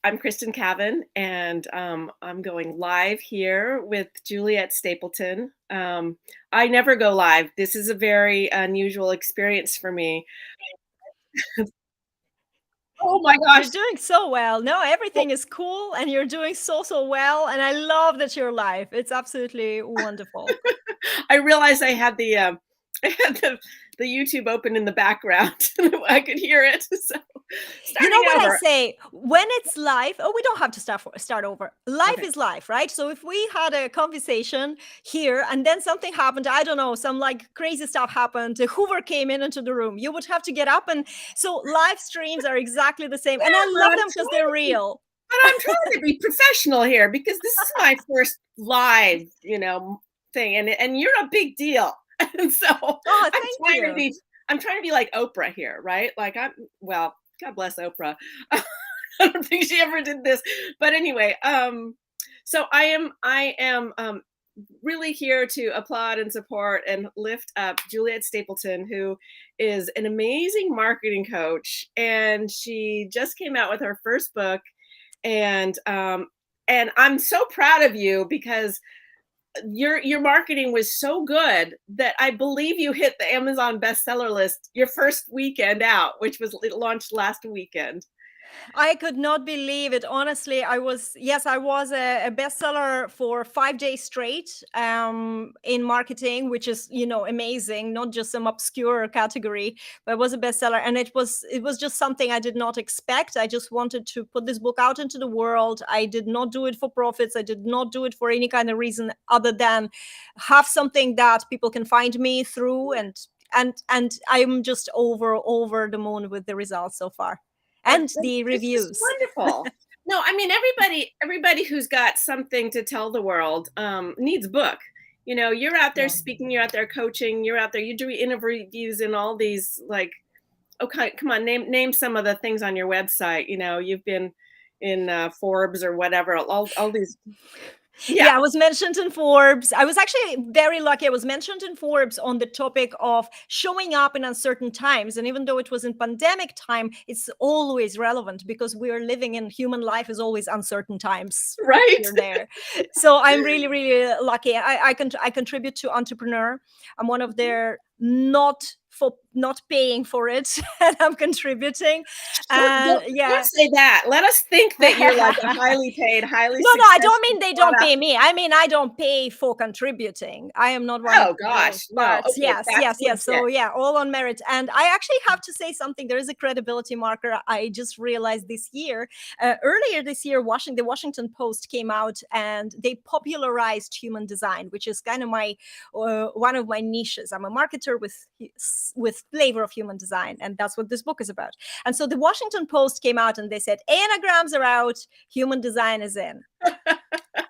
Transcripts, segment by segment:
I'm Kristen Caven, and I'm going live here with Juliet Stapleton. I never go live. This is a very unusual experience for me. Oh my You're gosh. doing so well. No, Well, everything is cool and you're doing so well. And I love that you're live. It's absolutely wonderful. I realized I had I had the YouTube open in the background. I could hear it. So You know starting what I over. say? When it's live, oh, we don't have to start over. Life Okay. is life, right? So if we had a conversation here and then something happened, I don't know, some like crazy stuff happened, Hoover came in into the room, you would have to get up. And so live streams are exactly the same. And I Yeah, love them because they're real. but I'm trying to be professional here because this is my first live, thing, and you're a big deal. And so Oh, I'm thank trying to you. be I'm trying to be like Oprah here, right? Like well, God bless Oprah. I don't think she ever did this. But anyway, so I am really here to applaud and support and lift up Juliet Stapleton, who is an amazing marketing coach, and she just came out with her first book, and I'm so proud of you because your marketing was so good that I believe you hit the Amazon bestseller list your first weekend out, which was launched last weekend. I could not believe it. Honestly, I was a bestseller for 5 days straight in marketing, which is, amazing, not just some obscure category, but it was a bestseller. And it was just something I did not expect. I just wanted to put this book out into the world. I did not do it for profits. I did not do it for any kind of reason other than have something that people can find me through. And I'm just over the moon with the results so far and the It's just reviews. wonderful. No, I mean everybody who's got something to tell the world needs a book. You're out there Yeah. speaking, you're out there coaching, you're out there, you do interviews in all these like, okay, come on, name some of the things on your website. You've been in Forbes or whatever, all these. Yeah. Yeah, I was mentioned in Forbes. I was actually very lucky. I was mentioned in Forbes on the topic of showing up in uncertain times. And even though it was in pandemic time, it's always relevant because we are living in human life is always uncertain times Right. here and there. So I'm really, really lucky. I contribute to Entrepreneur. I'm one of their not paying for it, and I'm contributing. And Don't yeah. say that. Let us think that you're like a highly paid, highly No, I don't successful mean they don't product. pay me. I mean, I don't pay for contributing. I am not one of Oh gosh, those no. parts. Okay, Yes, that's yes, yes. legit. So, yeah, all on merit. And I actually have to say something. There is a credibility marker I just realized this year. Earlier this year, the Washington Post came out and they popularized human design, which is kind of one of my niches. I'm a marketer with flavor of human design, and that's what this book is about. And so the Washington Post came out and they said, Anagrams are out, human design is in.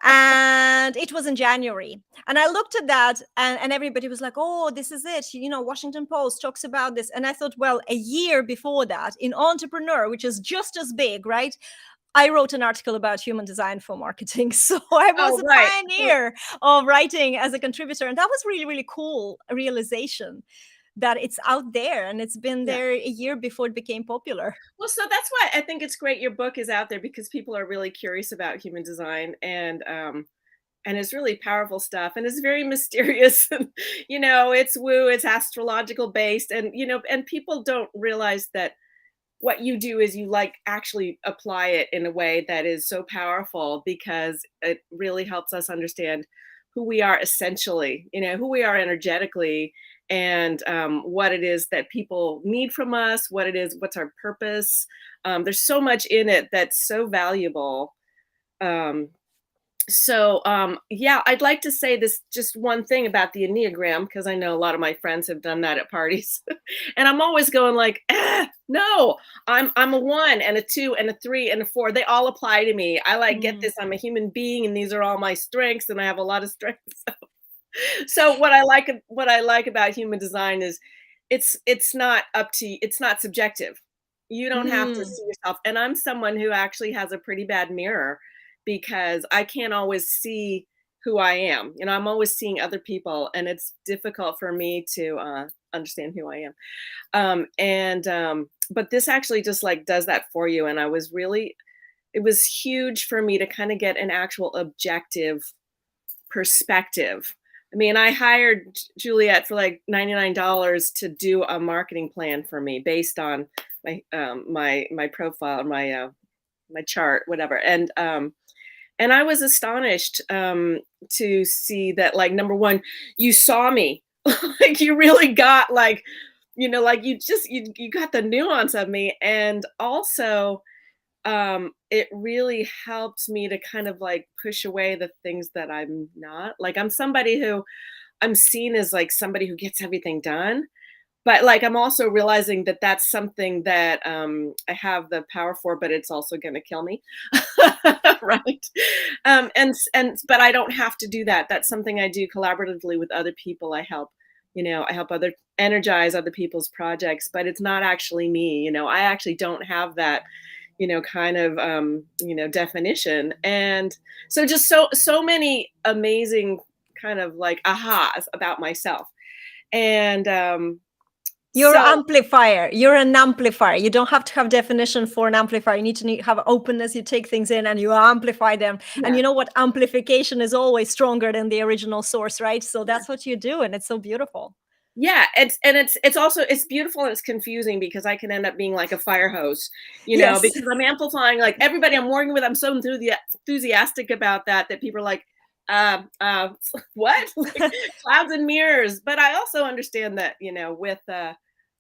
And it was in January. And I looked at that and everybody was like, oh, this is it. Washington Post talks about this. And I thought, well, a year before that in Entrepreneur, which is just as big, right? I wrote an article about human design for marketing. So I was Oh, a right. pioneer of writing as a contributor. And that was really, really cool realization that it's out there and it's been Yeah. there a year before it became popular. Well, so that's why I think it's great your book is out there because people are really curious about human design, and it's really powerful stuff, and it's very mysterious. And it's woo, it's astrological based, and people don't realize that what you do is you like actually apply it in a way that is so powerful because it really helps us understand who we are essentially, who we are energetically, and what it is that people need from us, what's our purpose. There's so much in it that's so valuable. Um, yeah, I'd like to say this just one thing about the Enneagram because I know a lot of my friends have done that at parties, and I'm always going like, no, I'm a 1 and a 2 and a 3 and a 4. They all apply to me. I like get Mm. this. I'm a human being, and these are all my strengths, and I have a lot of strengths. So what I like about human design is it's not subjective. You don't have to Mm. see yourself. And I'm someone who actually has a pretty bad mirror because I can't always see who I am. I'm always seeing other people, and it's difficult for me to understand who I am. But this actually just like does that for you. And I was really it was huge for me to kind of get an actual objective perspective. I mean, I hired Juliet for like $99 to do a marketing plan for me based on my profile, my chart, whatever. And I was astonished to see that, like, number one, you saw me, like you really got like, like you got the nuance of me, and also it really helped me to kind of like push away the things that I'm not. Like, I'm somebody who I'm seen as like somebody who gets everything done, but like I'm also realizing that that's something that I have the power for, but it's also going to kill me. Right. And but I don't have to do that. That's something I do collaboratively with other people. I help other energize other people's projects, but it's not actually me. I actually don't have that kind of definition. And so just so many amazing kind of like ahas about myself. And You're so amplifier. You're an amplifier. You don't have to have definition for an amplifier. You need to have openness. You take things in and you amplify them. And yeah. you know what? Amplification is always stronger than the original source, right? So that's what you do, and it's so beautiful. Yeah, it's also it's beautiful and it's confusing because I can end up being like a fire hose, Yes. because I'm amplifying like everybody I'm working with. I'm so enthusiastic about that people are like, what? Like, clouds and mirrors. But I also understand that,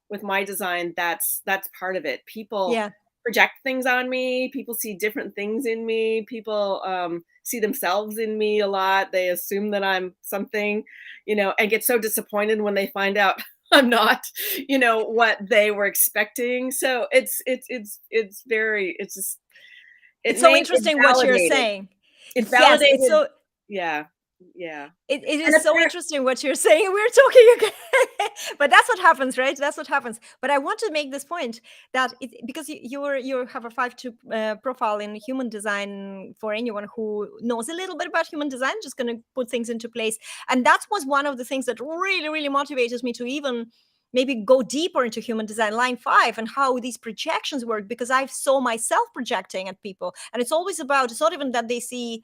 with my design, that's part of it. People Yeah. project things on me. People see different things in me. People see themselves in me a lot. They assume that I'm something, and get so disappointed when they find out I'm not, what they were expecting. So it's just It's so it interesting what you're validated. saying. It Yes, it's validated. so Yeah, yeah. it And is so apparently, interesting what you're saying. We're talking again. But that's what happens, right? That's what happens. But I want to make this point that because you have a 5-2 profile in human design. For anyone who knows a little bit about human design, just going to put things into place. And that was one of the things that really, really motivated me to even maybe go deeper into human design, line 5, and how these projections work, because I saw myself projecting at people. And it's always about, it's not even that they see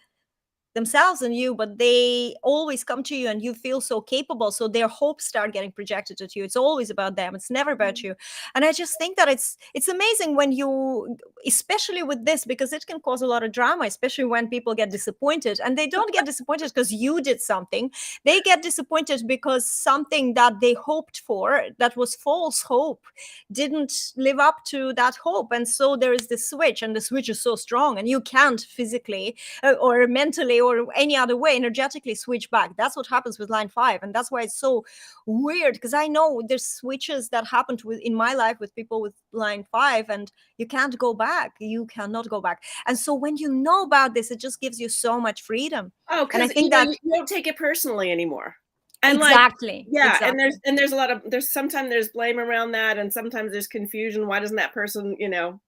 themselves and you, but they always come to you and you feel so capable, so their hopes start getting projected at you. It's always about them, it's never about you. And I just think that it's amazing when you, especially with this, because it can cause a lot of drama, especially when people get disappointed. And they don't get disappointed because you did something, they get disappointed because something that they hoped for, that was false hope, didn't live up to that hope. And so there is this switch, and the switch is so strong, and you can't physically or mentally or any other way energetically switch back. That's what happens with line 5, and that's why it's so weird, because I know there's switches that happened in my life with people with line 5, and you can't go back. You cannot go back. And so when you know about this, it just gives you so much freedom. oh, And I because think that you don't take it personally anymore. And like, exactly, yeah, and exactly. there's a lot of there's sometimes there's blame around that, and sometimes there's confusion. Why doesn't that person,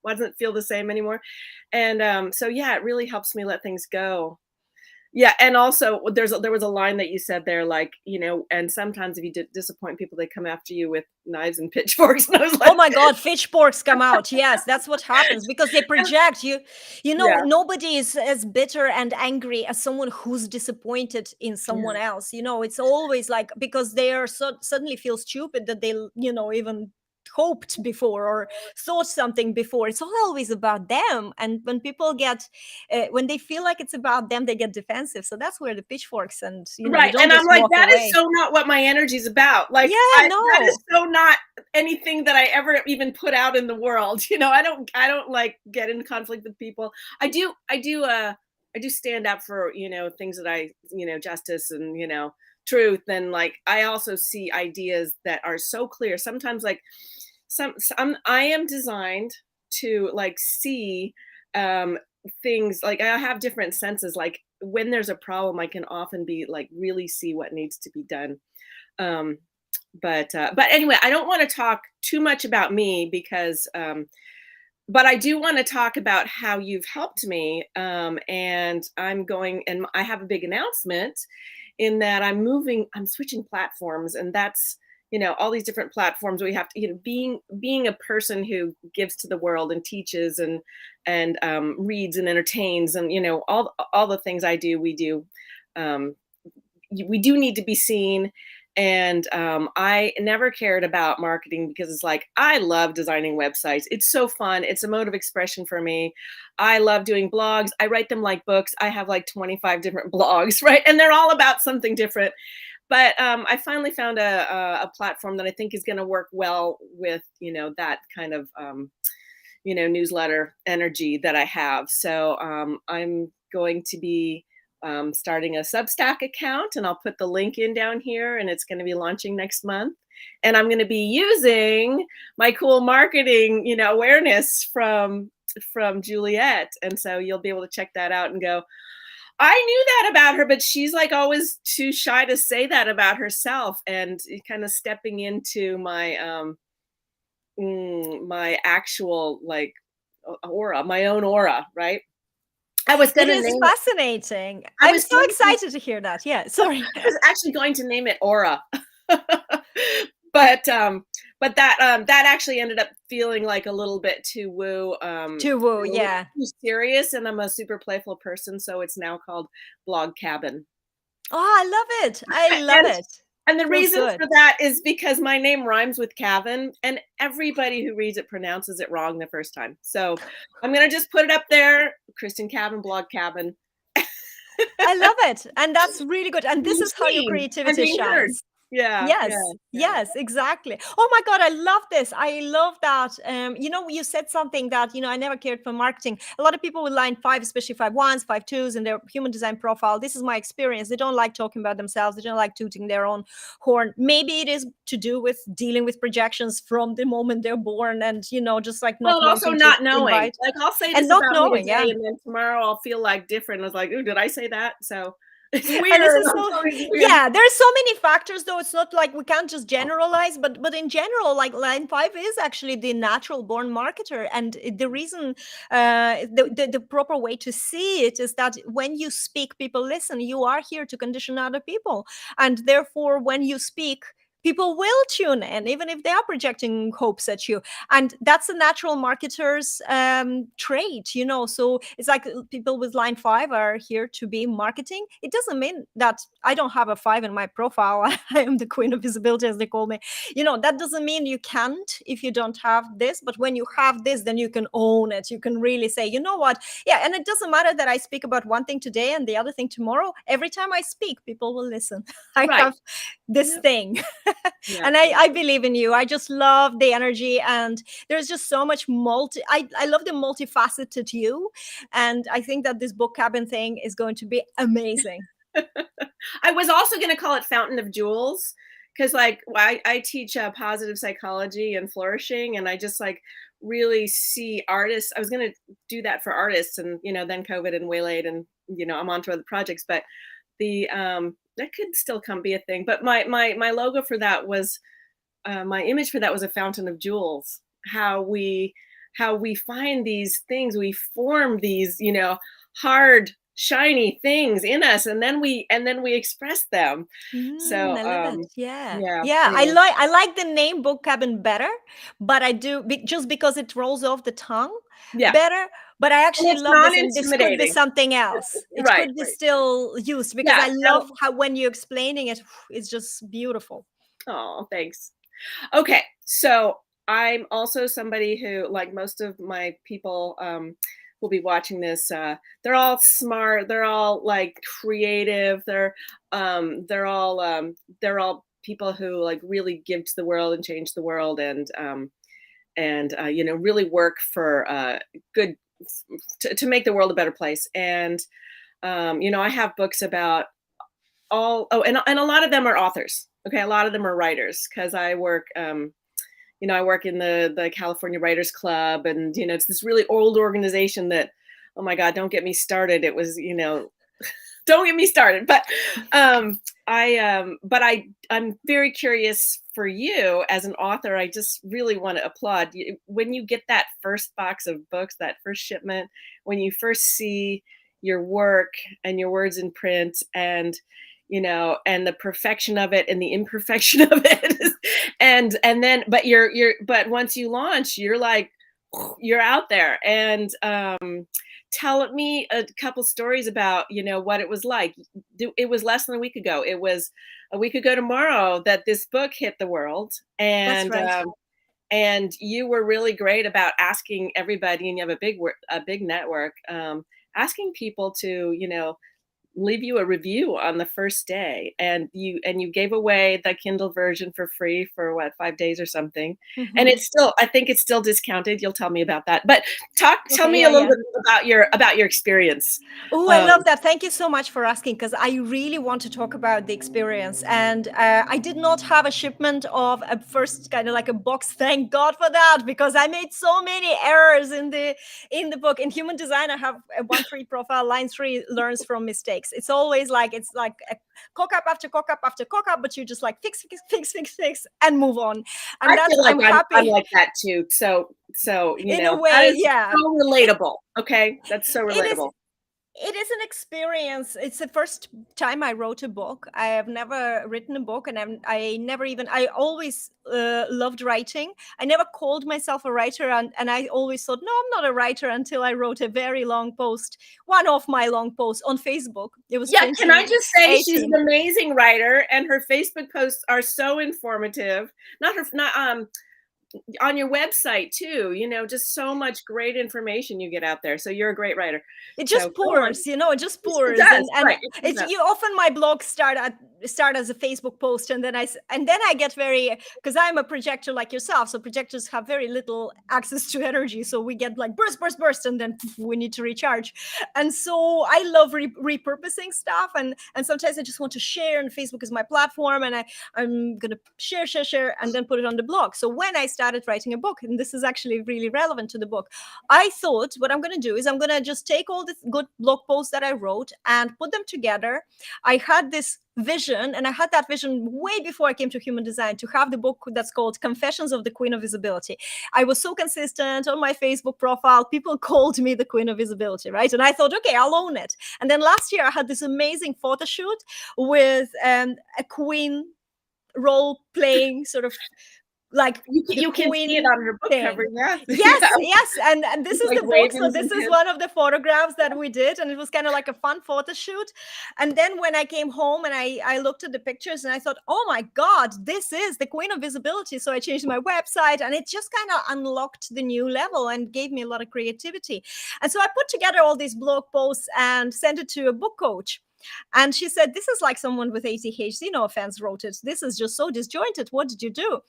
why doesn't it feel the same anymore? And so yeah, it really helps me let things go. Yeah, and also there was a line that you said there, like, and sometimes if you disappoint people, they come after you with knives and pitchforks. And I was Oh like, my God, pitchforks come out. Yes, that's what happens, because they project you. You know, yeah, nobody is as bitter and angry as someone who's disappointed in yeah. someone else. You know, it's always like, because they are suddenly feel stupid that they, even hoped before or thought something before. It's all always about them. And when people get, when they feel like it's about them, they get defensive. So that's where the pitchforks, and, you Right, don't and I'm just like, walk that is away. so not what my energy's about. Like, Yeah, that is no. so not anything that I ever even put out in the world. I don't like get in conflict with people. I do stand up for, things that justice and, truth. And like, I also see ideas that are so clear. Sometimes like I am designed to like see um things, like I have different senses. Like when there's a problem, I can often be like really see what needs to be done. Um, but anyway, I don't want to talk too much about me because but I do want to talk about how you've helped me. And I have a big announcement in that I'm switching platforms, and that's, all these different platforms where you have to, being a person who gives to the world and teaches and reads and entertains, and all the things I do, we do. Um, we do need to be seen. And I never cared about marketing because it's like, I love designing websites. It's so fun. It's a mode of expression for me. I love doing blogs. I write them like books. I have like 25 different blogs, right? And they're all about something different. But I finally found a platform that I think is going to work well with, that kind of, newsletter energy that I have. So I'm going to be starting a Substack account, and I'll put the link in down here, and it's going to be launching next month. And I'm going to be using my cool marketing, awareness from Juliet. And so you'll be able to check that out and go, I knew that about her, but she's like always too shy to say that about herself. And kind of stepping into my actual like aura, my own aura, right? I was It gonna is name it. fascinating. I I'm was so going to, excited to hear that. Yeah, sorry. I was actually going to name it Aura, but that actually ended up feeling like a little bit too woo, Too woo, a little yeah. too serious, and I'm a super playful person, so it's now called Blog Cabin. Oh, I love it. I love And it. And the Feels reason good. for that is because my name rhymes with Caven, and everybody who reads it pronounces it wrong the first time. So I'm going to just put it up there, Kristen Caven, Blog Cabin. I love it. And that's really good. And this Being is how your seen and creativity being heard. shines. Yeah, yeah, Yes, yeah. yes, exactly. Oh my God, I love this. I love that. You said something that, I never cared for marketing. A lot of people with line five, especially 5 1s, 5 2s in their human design profile, this is my experience. They don't like talking about themselves. They don't like tooting their own horn. Maybe it is to do with dealing with projections from the moment they're born and, just like Well, not and also wanting to not knowing. invite Like, I'll say and this not about me knowing. Yeah. today, and then tomorrow I'll feel like different. I was like, ooh, did I say that? So it's And this weird. is so, It's weird. yeah, there's so many factors though. It's not like we can't just generalize, but in general, like line five is actually the natural born marketer. And the reason, the proper way to see it is that when you speak, people listen. You are here to condition other people, and therefore when you speak, people will tune in even if they are projecting hopes at you. And that's a natural marketer's trait. So it's like people with line five are here to be marketing. It doesn't mean that I don't have a five in my profile. I am the queen of visibility, as they call me. That doesn't mean you can't if you don't have this, but when you have this, then you can own it. You can really say, you know what? Yeah. And it doesn't matter that I speak about one thing today and the other thing tomorrow. Every time I speak, people will listen. I Right. have this Yep. thing. Yeah. And I believe in you. I just love the energy, and there's just so much I love the multifaceted you, and I think that this book cabin thing is going to be amazing. I was also going to call it Fountain of Jewels, because like I teach positive psychology and flourishing, and I just like really see artists. I was going to do that for artists, and then COVID and waylaid, and I'm on to other projects, but the that could still be a thing. But my logo for that was my image for that was a fountain of jewels. How we find these things, we form these hard shiny things in us, and then we express them. So I love it. Yeah. yeah, Yeah. I anyway. like I like the name book cabin better, but I do just because it rolls off the tongue Yeah, better. But I and actually it's love this, and this could be non-intimidating. something else. It Right, could be right. still used because Yeah, I love how when you're explaining it, it's just beautiful. oh, thanks. Okay, so I'm also somebody who, like most of my people, will be watching this. They're all smart. They're all like creative. They're all people who like really give to the world and change the world, and really work for good to make the world a better place. And I have books about and a lot of them are authors. Okay, a lot of them are writers, because I work I work in the California Writers Club, and it's this really old organization that, oh my God, don't get me started. It was, don't get me started. But I'm very curious for you as an author. I just really want to applaud you when you get that first box of books, that first shipment, when you first see your work and your words in print, and the perfection of it and the imperfection of it. And then but but once you launch, you're like, you're out there. And tell me a couple stories about, what it was like. It was less than a week ago. It was a week ago tomorrow that this book hit the world. That's right. And you were really great about asking everybody, and you have a big network, asking people to, leave you a review on the first day, and you gave away the Kindle version for free for what, 5 days or something. And Mhm. it's still, I think it's still discounted. You'll tell me about that, but tell Okay, me a yeah, little yeah. bit about your experience. Oh, I um love that. Thank you so much for asking, because I really want to talk about the experience. And I did not have a shipment of a first kind of like a box. Thank God for that, because I made so many errors in the book. In human design, I have a 1-3 profile. Line 3 learns from mistakes. It's always like it's like a cock up after cock up after cock up, but you just like fix and move on. And I that's feel like I'm I'm happy like that too. So in a that way. is Yeah. so It relatable. Okay, that's so it is relatable. It is an experience. It's the first time I wrote a book. I have never written a book, and I never even. I always loved writing. I never called myself a writer, and I always thought, no, I'm not a writer, until I wrote a very long post, one of my long posts on Facebook. It was Yeah, can I just say she's an 2018. amazing writer, and her Facebook posts are so informative. Not on your website too, just so much great information you get out there. So you're a great writer. It So just go on. pours, it just It pours. does, And right. It comes it's up. you often my blogs start as a Facebook post, and then I get very, because I'm a projector like yourself, so projectors have very little access to energy, so we get like burst, and then poof, we need to recharge. And so I love repurposing stuff, and sometimes I just want to share, and Facebook is my platform, and I'm gonna share and then put it on the blog. So when I started writing a book, and this is actually really relevant to the book, I thought what I'm going to do is I'm going to just take all the good blog posts that I wrote and put them together. I had this vision, and I had that vision way before I came to human design, to have the book that's called Confessions of the Queen of Visibility. I was so consistent on my Facebook profile. People called me the Queen of Visibility, right? And I thought, okay, I'll own it. And then last year I had this amazing photo shoot with a queen role playing, sort of like You can, the you can see it queen on her book cover. thing. Yes. Yes, Yeah. yes, and this It's is like the book. So waving this some is kids. one of the photographs that we did, and it was kind of like a fun photo shoot. And then when I came home and I looked at the pictures, and I thought, oh my God, this is the Queen of Visibility. So I changed my website, and it just kind of unlocked the new level and gave me a lot of creativity. And so I put together all these blog posts and sent it to a book coach. And she said, this is like someone with ADHD, no offense, wrote it. This is just so disjointed. What did you do?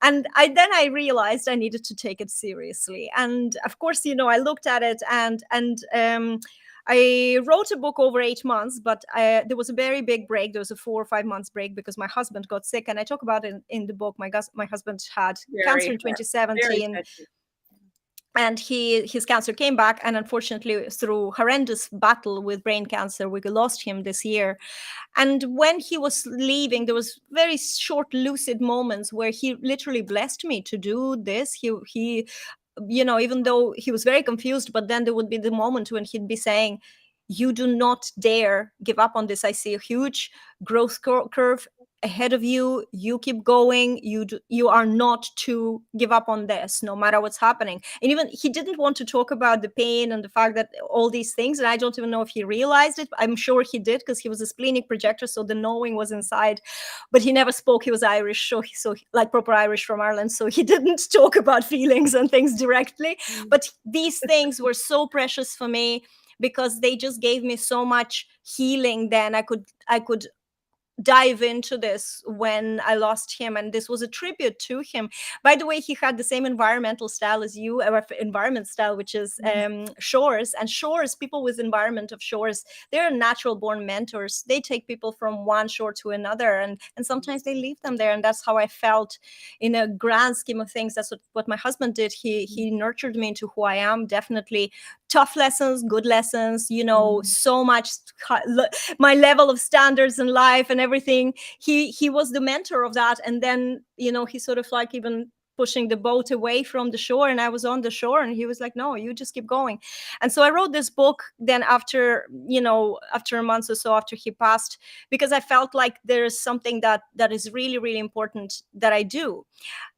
And I realized I needed to take it seriously. And of course, I looked at it, and I wrote a book over 8 months, but there was a very big break. There was a 4 or 5 months break because my husband got sick, and I talk about it in the book. My husband had cancer in Very 2017, touchy. and his cancer came back, and unfortunately, through horrendous battle with brain cancer, we lost him this year. And when he was leaving, there was very short lucid moments where he literally blessed me to do this. He even though he was very confused, but then there would be the moment when he'd be saying, you do not dare give up on this. I see a huge growth curve ahead of you. You keep going. You are not to give up on this, no matter what's happening. And even he didn't want to talk about the pain and the fact that all these things, and I don't even know if he realized it. I'm sure he did, because he was a splenic projector, so the knowing was inside, but he never spoke. He was Irish, so like proper Irish from Ireland, so he didn't talk about feelings and things directly. But these things were so precious for me, because they just gave me so much healing. Then I could dive into this when I lost him. And this was a tribute to him. By the way, he had the same environmental style as you, or environment style, which is shores. And shores, people with environment of shores, they're natural born mentors. They take people from one shore to another, and sometimes they leave them there. And that's how I felt in a grand scheme of things. That's what my husband did. He nurtured me into who I am. Definitely tough lessons, good lessons, so much my level of standards in life and everything. He was the mentor of that. And then he sort of like even pushing the boat away from the shore, and I was on the shore, and he was like, no, you just keep going. And so I wrote this book then after a month or so after he passed, because I felt like there is something that is really, really important that I do.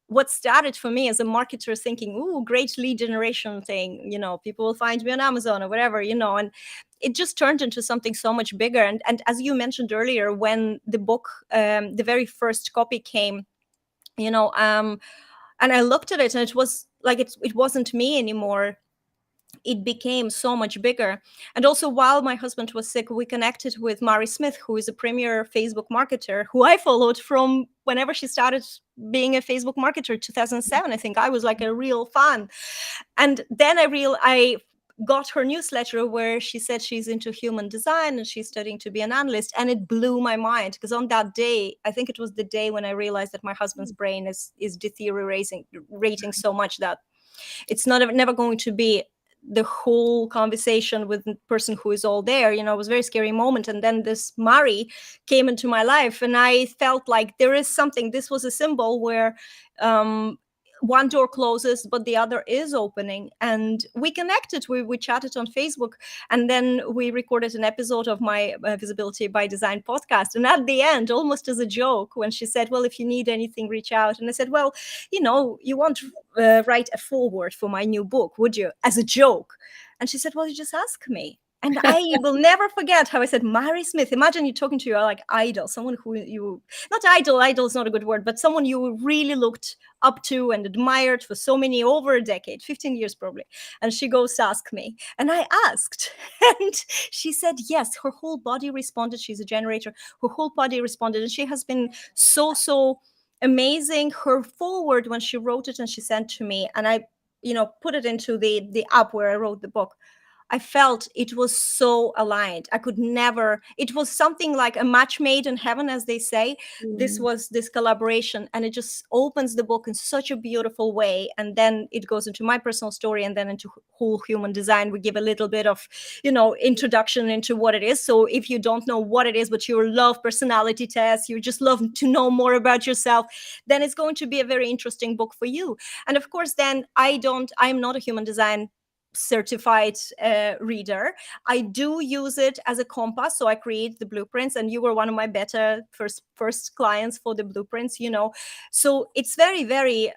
what started for me as a marketer thinking, ooh, great lead generation thing, people will find me on Amazon or whatever, and it just turned into something so much bigger. And as you mentioned earlier, when the book, the very first copy came, and I looked at it, and it was like, it wasn't me anymore. It became so much bigger. And also, while my husband was sick, we connected with Mari Smith, who is a premier Facebook marketer, who I followed from whenever she started being a Facebook marketer, 2007. I think I was like a real fan. And then I got her newsletter where she said she's into human design and she's studying to be an analyst, and it blew my mind, because on that day, I think it was the day when I realized that my husband's brain is deteriorating rating so much that it's never going to be the whole conversation with the person who is all there. It was a very scary moment. And then this Mari came into my life, and I felt like there is something. This was a symbol where one door closes, but the other is opening. And we connected, we chatted on Facebook, and then we recorded an episode of my Visibility by Design podcast. And at the end, almost as a joke, when she said, well, if you need anything, reach out. And I said, well, you want to write a foreword for my new book, would you? As a joke. And she said, well, you just ask me. And I will never forget how I said, Mari Smith. Imagine you talking to your like idol, someone who you, not idol is not a good word, but someone you really looked up to and admired for so many, over a decade, 15 years probably. And she goes, ask me. And I asked, and she said, yes, her whole body responded. She's a generator. Her whole body responded. And she has been so amazing. Her forward, when she wrote it and she sent to me, and I, put it into the app where I wrote the book, I felt it was so aligned. I could never, it was something like a match made in heaven, as they say. This was this collaboration, and it just opens the book in such a beautiful way. And then it goes into my personal story, and then into whole human design. We give a little bit of, introduction into what it is. So if you don't know what it is, but you love personality tests, you just love to know more about yourself, then it's going to be a very interesting book for you. And of course, then I'm not a human design certified reader. I do use it as a compass, so I create the blueprints, and you were one of my beta first clients for the blueprints, so it's very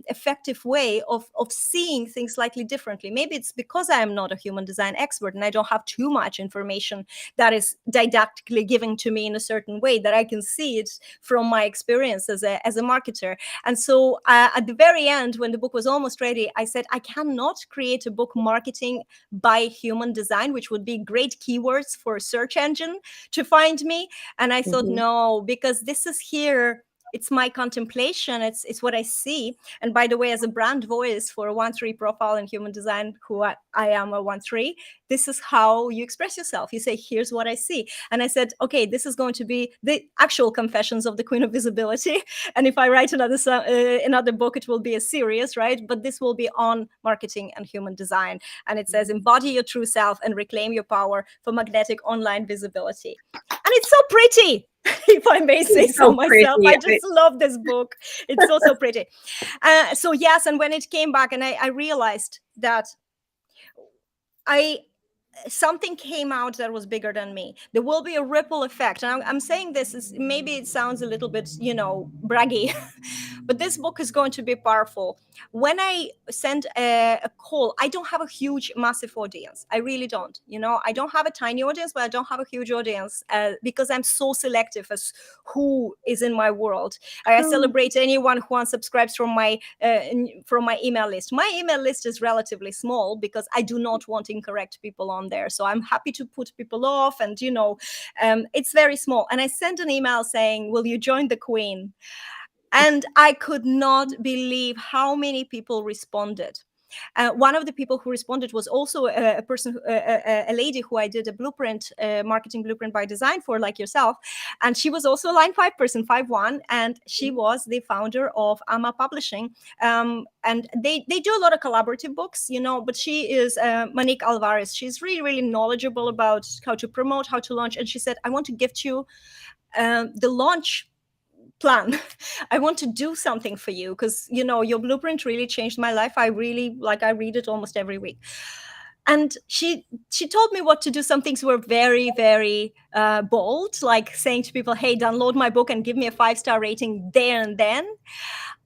effective way of seeing things slightly differently. Maybe it's because I am not a human design expert and I don't have too much information that is didactically given to me in a certain way, that I can see it from my experience as a marketer. And so at the very end, when the book was almost ready, I said, I cannot create a book marketing by human design, which would be great keywords for a search engine to find me. And I thought, no, because this is here. It's my contemplation. It's what I see. And by the way, as a brand voice for a 1-3 profile in human design, who I am a 1-3, this is how you express yourself. You say, here's what I see. And I said, okay, this is going to be the actual confessions of the Queen of Visibility. And if I write another book, it will be a series, right? But this will be on marketing and human design. And it says, embody your true self and reclaim your power for magnetic online visibility. And it's so pretty. If I may say so myself, I just love this book. It's so pretty. So yes, and when it came back, and I realized that something came out that was bigger than me. There will be a ripple effect. And I'm saying this maybe it sounds a little bit, braggy, but this book is going to be powerful. When I send a call, I don't have a huge, massive audience. I really don't. I don't have a tiny audience, but I don't have a huge audience because I'm so selective as who is in my world. I celebrate anyone who unsubscribes from my email list. My email list is relatively small because I do not want incorrect people on there. So I'm happy to put people off, and it's very small. And I sent an email saying, will you join the Queen? And I could not believe how many people responded. One of the people who responded was also a person, a lady who I did a blueprint, marketing blueprint by design for, like yourself. And she was also a line 5 person, 5-1. And she was the founder of AMA Publishing. And they do a lot of collaborative books, but she is Monique Alvarez. She's really knowledgeable about how to promote, how to launch. And she said, I want to gift you the launch plan. I want to do something for you because your blueprint really changed my life. I read it almost every week. And she told me what to do. Some things were very bold, like saying to people, hey, download my book and give me a 5-star rating there and then.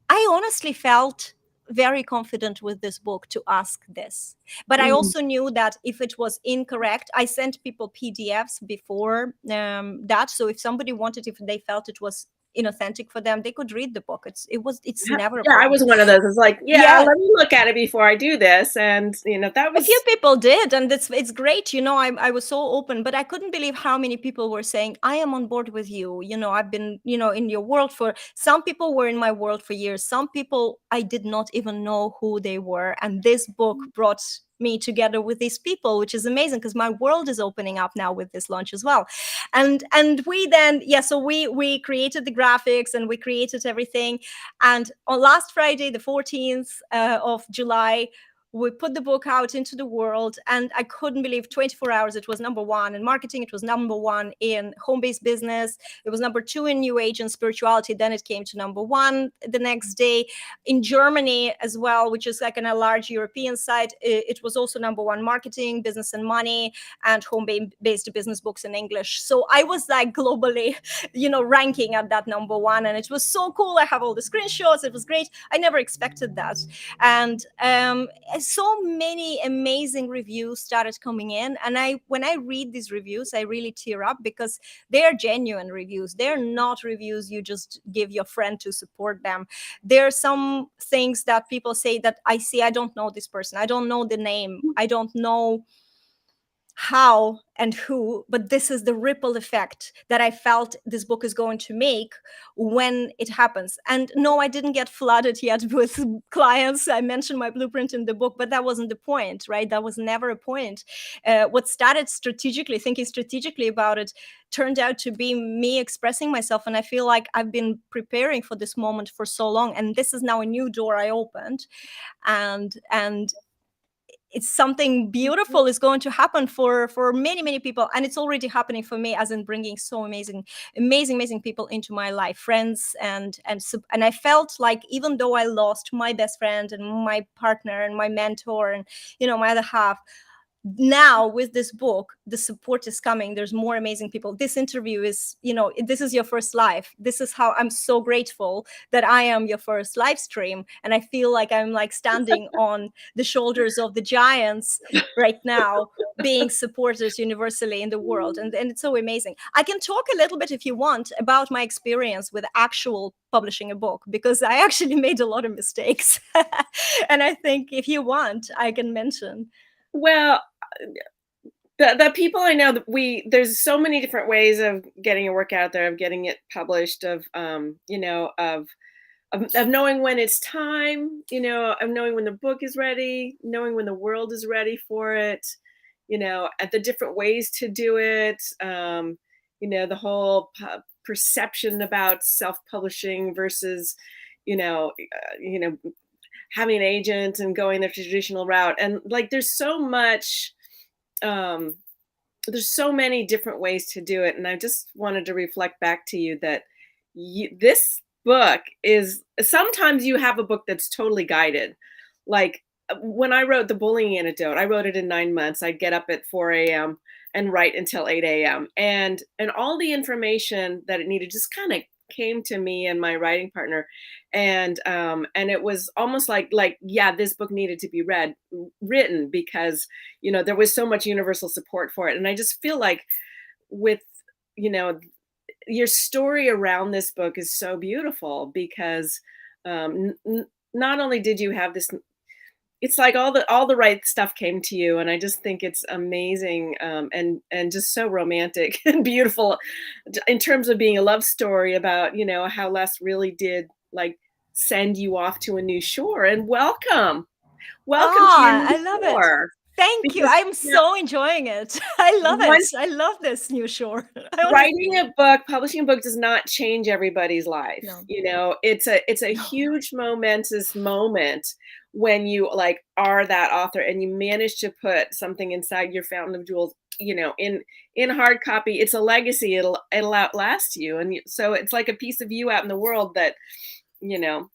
I honestly felt very confident with this book to ask this. But I Mhm. also knew that if it was incorrect, I sent people PDFs before that. So if somebody wanted, if they felt it was inauthentic for them, they could read the book. It's Yeah, never a yeah, I problem. was one of those. It's like, yeah, Yeah, let me look at it before I do this. And that a few was people did, and it's great. I was so open, but I couldn't believe how many people were saying, I am on board with you. I've been, in your world for some people were in my world for years. Some people I did not even know who they were. And this book brought me together with these people, which is amazing because my world is opening up now with this launch as well. And we then, so we created the graphics and we created everything. And on last Friday, the 14th of July, we put the book out into the world, and I couldn't believe 24 hours it was number one in marketing, it was number one in home-based business, it was number two in new age and spirituality, then it came to number one the next day. In Germany as well, which is like a large European site, it was also number one marketing, business and money, and home-based business books in English. So I was like globally ranking at that number one, and it was so cool. I have all the screenshots, it was great. I never expected that. And so many amazing reviews started coming in, and when I read these reviews, I really tear up because they're genuine reviews. They're not reviews you just give your friend to support them. There are some things that people say that I see, I don't know this person, I don't know the name, I don't know how and who, but this is the ripple effect that I felt this book is going to make when it happens. And no, I didn't get flooded yet with clients. I mentioned my blueprint in the book, but that wasn't the point, right? That was never a point. What started thinking strategically about it, turned out to be me expressing myself. And I feel like I've been preparing for this moment for so long, and this is now a new door I opened. And it's something beautiful is going to happen for many people, and it's already happening for me, as in bringing so amazing people into my life, friends, and I felt like even though I lost my best friend and my partner and my mentor and my other half, now with this book the support is coming. There's more amazing people. This interview is, this is your first live. This is how I'm so grateful that I am your first live stream, and I feel like I'm like standing on the shoulders of the giants right now, being supported universally in the world. And it's so amazing. I can talk a little bit, if you want, about my experience with actual publishing a book, because I actually made a lot of mistakes. And I think if you want, I can mention. well, the people I know, that there's so many different ways of getting a work out there, of getting it published, of knowing when it's time, of knowing when the book is ready, knowing when the world is ready for it, at the different ways to do it, the whole perception about self-publishing versus, having an agent and going the traditional route. And like, um, there's so many different ways to do it. And I just wanted to reflect back to you that this book is, sometimes you have a book that's totally guided. Like when I wrote the bullying antidote, I wrote it in 9 months. I'd get up at 4 a.m. and write until 8 a.m. And all the information that it needed just kind of came to me and my writing partner. And it was almost like yeah, this book needed to be written, because there was so much universal support for it. And I just feel like with you know your story around this book is so beautiful, because not only did you have this, it's like all the right stuff came to you. And I just think it's amazing, and just so romantic and beautiful, in terms of being a love story about how Les really did, like, send you off to a new shore. And welcome to your Ah, new I love it. shore. Thank you. Because I'm so enjoying it. I love it. once I love this new shore. I writing honestly a book, publishing a book does not change everybody's life. no, It's a no. huge momentous moment when you like are that author and you manage to put something inside your fountain of jewels, in hard copy. It's a legacy. It'll outlast you. And so it's like a piece of you out in the world that, you know,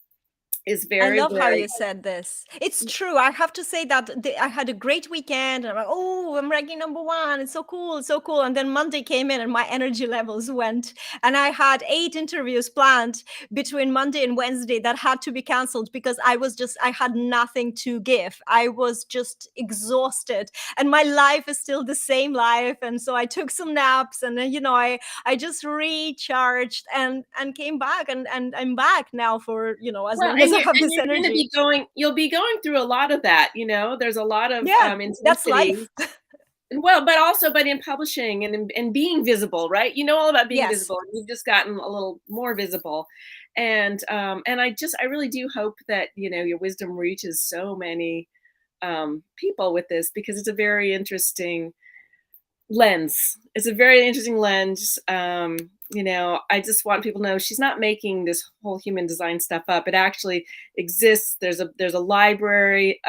is I very, love how very you said this. It's true. I have to say that I had a great weekend. And I'm like, oh, I'm ranking number one. It's so cool. It's so cool. And then Monday came in and my energy levels went. And I had 8 interviews planned between Monday and Wednesday that had to be canceled because I had nothing to give. I was just exhausted. And my life is still the same life. And so I took some naps and then, I just recharged and came back and I'm back now for, as well, long as I have and this you're gonna energy. be you'll be going through a lot of that, there's a lot of, Yeah, that's intensity. life. Well, but in publishing and being visible, right? You know all about being Yes. visible, and you've just gotten a little more visible. And I really do hope that, your wisdom reaches so many, people with this, because it's a very interesting lens. It's a very interesting lens. I just want people to know she's not making this whole human design stuff up. It actually exists. There's a library.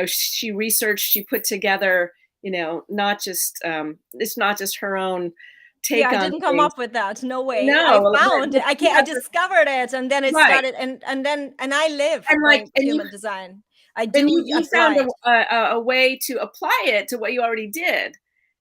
She researched, she put together, not just it's not just her own Yeah, take I on didn't come things. up with that. No way. I No, found but I yeah, discovered it and then it right. started and I live And by and you human design. I and do you found apply it. a way to apply it to what you already did.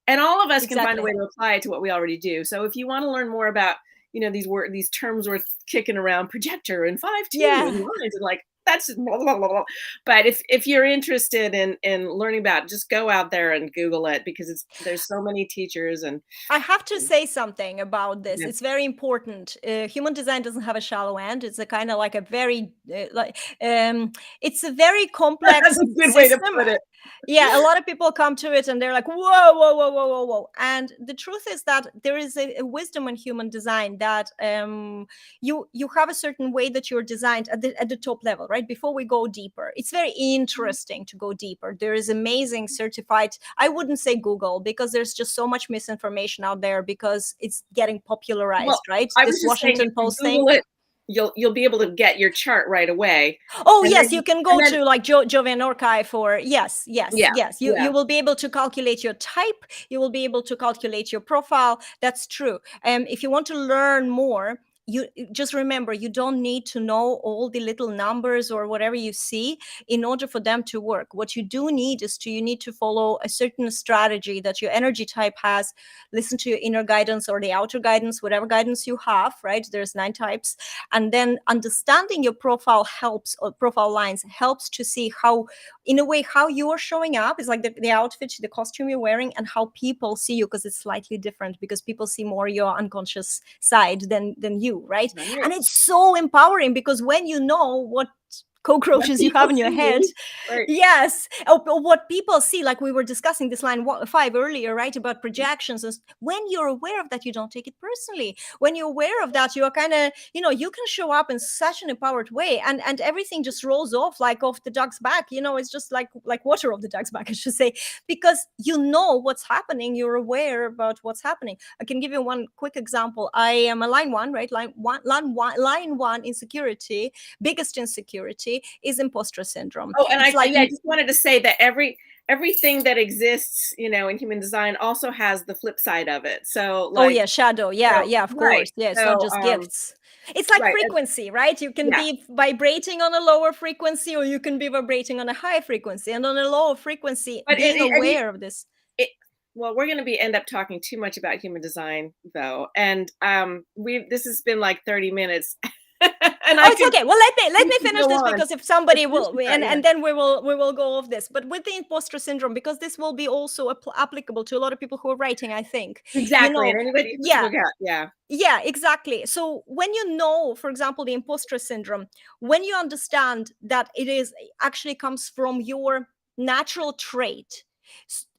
And all of us can find a way Exactly. to apply it to what we already do. So if you want to learn more about, these terms we're kicking around, projector and 5-2 and Yeah. lines, and like that's just blah, blah, blah, blah. But if you're interested in learning about it, just go out there and Google it, because there's so many teachers and I have to say something about this. yeah. It's very important. Human design doesn't have a shallow end. It's a kind of like a very it's a very That's complex a good way to system. put it. Yeah, a lot of people come to it and they're like, whoa, whoa, whoa, whoa, whoa, whoa. And the truth is that there is a wisdom in human design that you have a certain way that you're designed at the top level, right? Before we go deeper, it's very interesting to go deeper. There is amazing certified. I wouldn't say Google because there's just so much misinformation out there because it's getting Well, popularized, right? I was This just saying, if Washington you Post thing. Google it, you'll be able to get your chart right away. Oh And yes, then you can and go then to like Jovian Archive or yes, yes, yeah, yes. You yeah. you will be able to calculate your type. You will be able to calculate your profile. That's true. If you want to learn more, you just remember you don't need to know all the little numbers or whatever you see in order for them to work. What you do need is you need to follow a certain strategy that your energy type has. Listen to your inner guidance or the outer guidance, whatever guidance you have, right? There's 9 types. And then understanding your profile helps, or profile lines helps to see how, in a way, how you're showing up is like the outfit, the costume you're wearing, and how people see you, because it's slightly different, because people see more your unconscious side than you, right? Right. And it's so empowering because when you know what What cockroaches you people have in your head. see, right. Yes. Or what people see, like we were discussing this line 5 earlier, right? About projections. When you're aware of that, you don't take it personally. When you're aware of that, you're kind of, you can show up in such an empowered way, and everything just rolls off like off the duck's back. It's just like water off the duck's back, I should say, because you know what's happening. You're aware about what's happening. I can give you one quick example. I am a line 1, right? Line 1 insecurity, biggest insecurity is imposter syndrome. Oh, and It's like, I just wanted to say that everything that exists, in human design also has the flip side of it. So oh like, yeah, shadow. Yeah, so yeah, of right. course. Yeah, it's not So just gifts. It's like right. frequency, right? You can Yeah. be vibrating on a lower frequency or you can be vibrating on a high frequency. And on a lower frequency, But being aware of this. it well, we're going to be end up talking too much about human design though. And this has been like 30 minutes. And Oh, it's okay. Well, let me finish go this, on. because if somebody Finish will, the thought, yeah. and then we will go off this. But with the imposter syndrome, because this will be also applicable to a lot of people who are writing, I think. You Exactly. know, And anybody who's yeah, look at, yeah. yeah, exactly. So when you know, for example, the imposter syndrome, when you understand that it is actually comes from your natural trait,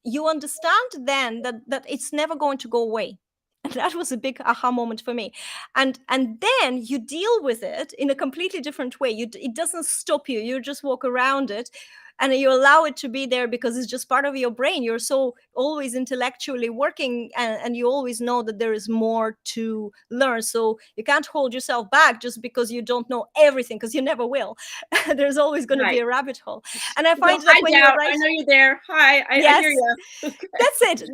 you understand then that it's never going to go away. And that was a big aha moment for me. And then you deal with it in a completely different way. It doesn't stop you. You just walk around it and you allow it to be there because it's just part of your brain. You're so always intellectually working, and you always know that there is more to learn. So you can't hold yourself back just because you don't know everything, because you never will. There's always going to be Right. a rabbit hole. And I Go find that when hide you're out. I right, know you're there. Hi, I hear yes, you.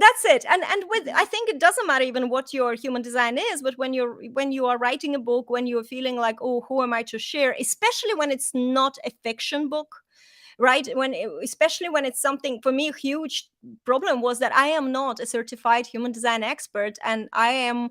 that's it. And with, I think it doesn't matter even what your human design is, but when you are writing a book, when you're feeling like, oh, who am I to share, especially when it's not a fiction book, right? Especially when it's something, for me a huge problem was that I am not a certified human design expert, and I am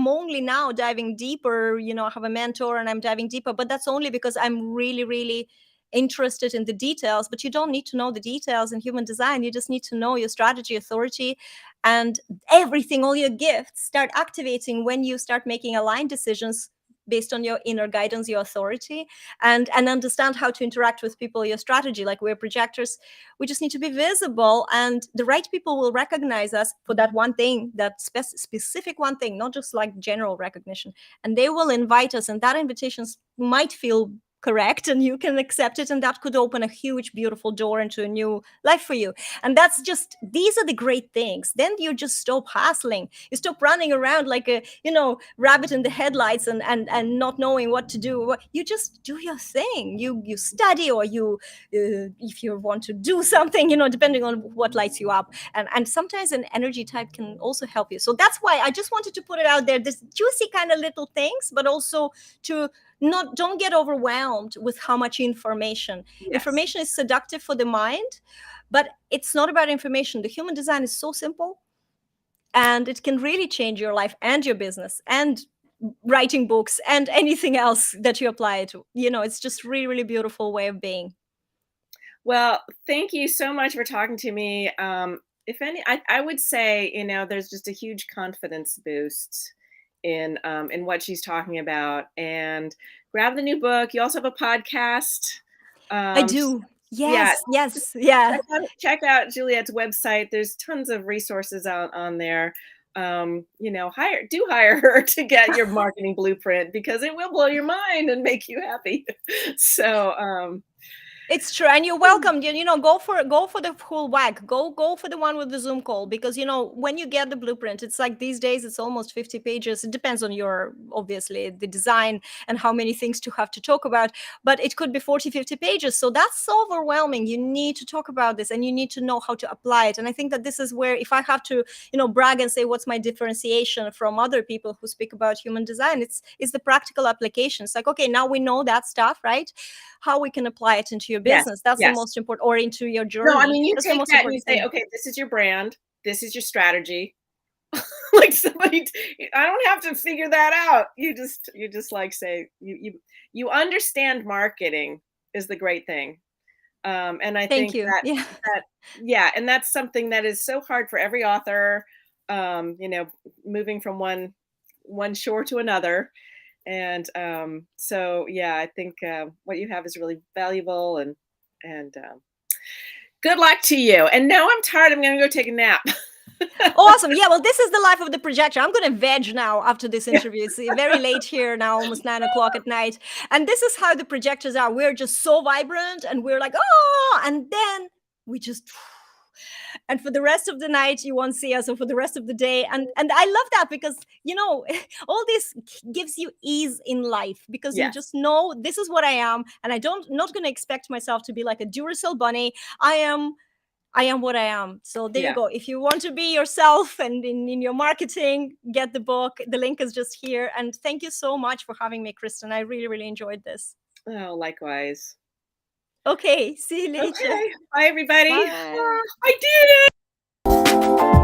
only now diving deeper. I have a mentor and I'm diving deeper, but that's only because I'm really, really interested in the details. But you don't need to know the details in human design. You just need to know your strategy, authority, and everything. All your gifts start activating when you start making aligned decisions based on your inner guidance, your authority, and understand how to interact with people, your strategy. Like, we're projectors, we just need to be visible, and the right people will recognize us for that one thing, that specific one thing, not just like general recognition, and they will invite us, and that invitations might feel correct and you can accept it, and that could open a huge beautiful door into a new life for you. And that's just, these are the great things. Then you just stop hustling, you stop running around like a rabbit in the headlights, and not knowing what to do. You just do your thing. You study, or you if you want to do something, depending on what lights you up. And sometimes an energy type can also help you. So that's why I just wanted to put it out there, this juicy kind of little things, but also to don't get overwhelmed with how much information. Yes. Information is seductive for the mind, but it's not about information. The human design is so simple, and it can really change your life and your business and writing books and anything else that you apply it to. It's just really, really beautiful way of being. Well, thank you so much for talking to me. If any, I would say, there's just a huge confidence boost in what she's talking about. And grab the new book. You also have a podcast. I do. Yeah, Yes. Yeah. check out Juliet's website. There's tons of resources out on there. Hire her to get your marketing blueprint, because it will blow your mind and make you happy. So, It's true, and you're welcome. Go for the full whack. Go for the one with the Zoom call, because when you get the blueprint, it's like these days it's almost 50 pages. It depends on your, obviously, the design and how many things to have to talk about, but it could be 40, 50 pages. So that's so overwhelming. You need to talk about this, and you need to know how to apply it. And I think that this is where, if I have to brag and say what's my differentiation from other people who speak about human design, it's the practical application. It's like, okay, now we know that stuff, right? How we can apply it into your business. That's the most important, or into your journey. No, I mean, you That's take that and you say, okay, this is your brand, this is your strategy. Like, somebody, I don't have to figure that out. You just like say, you understand marketing is the great thing. And I Thank think you. yeah, and that's something that is so hard for every author, moving from one shore to another. And so, yeah, I think what you have is really valuable, and good luck to you. And now I'm tired. I'm going to go take a nap. Awesome. Yeah, well, this is the life of the projector. I'm going to veg now after this interview. It's very late here now, almost 9 o'clock at night. And this is how the projectors are. We're just so vibrant, and we're like, oh, and then we just, and for the rest of the night you won't see us, or for the rest of the day. And I love that, because all this gives you ease in life, because you just know, this is what I am, and not going to expect myself to be like a Duracell bunny. I am what I am. So there you go. If you want to be yourself and in your marketing, get the book. The link is just here. And thank you so much for having me, Kristen. I really, really enjoyed this. Oh, likewise. Okay, see you later. Okay. Bye, everybody. Bye. I did it.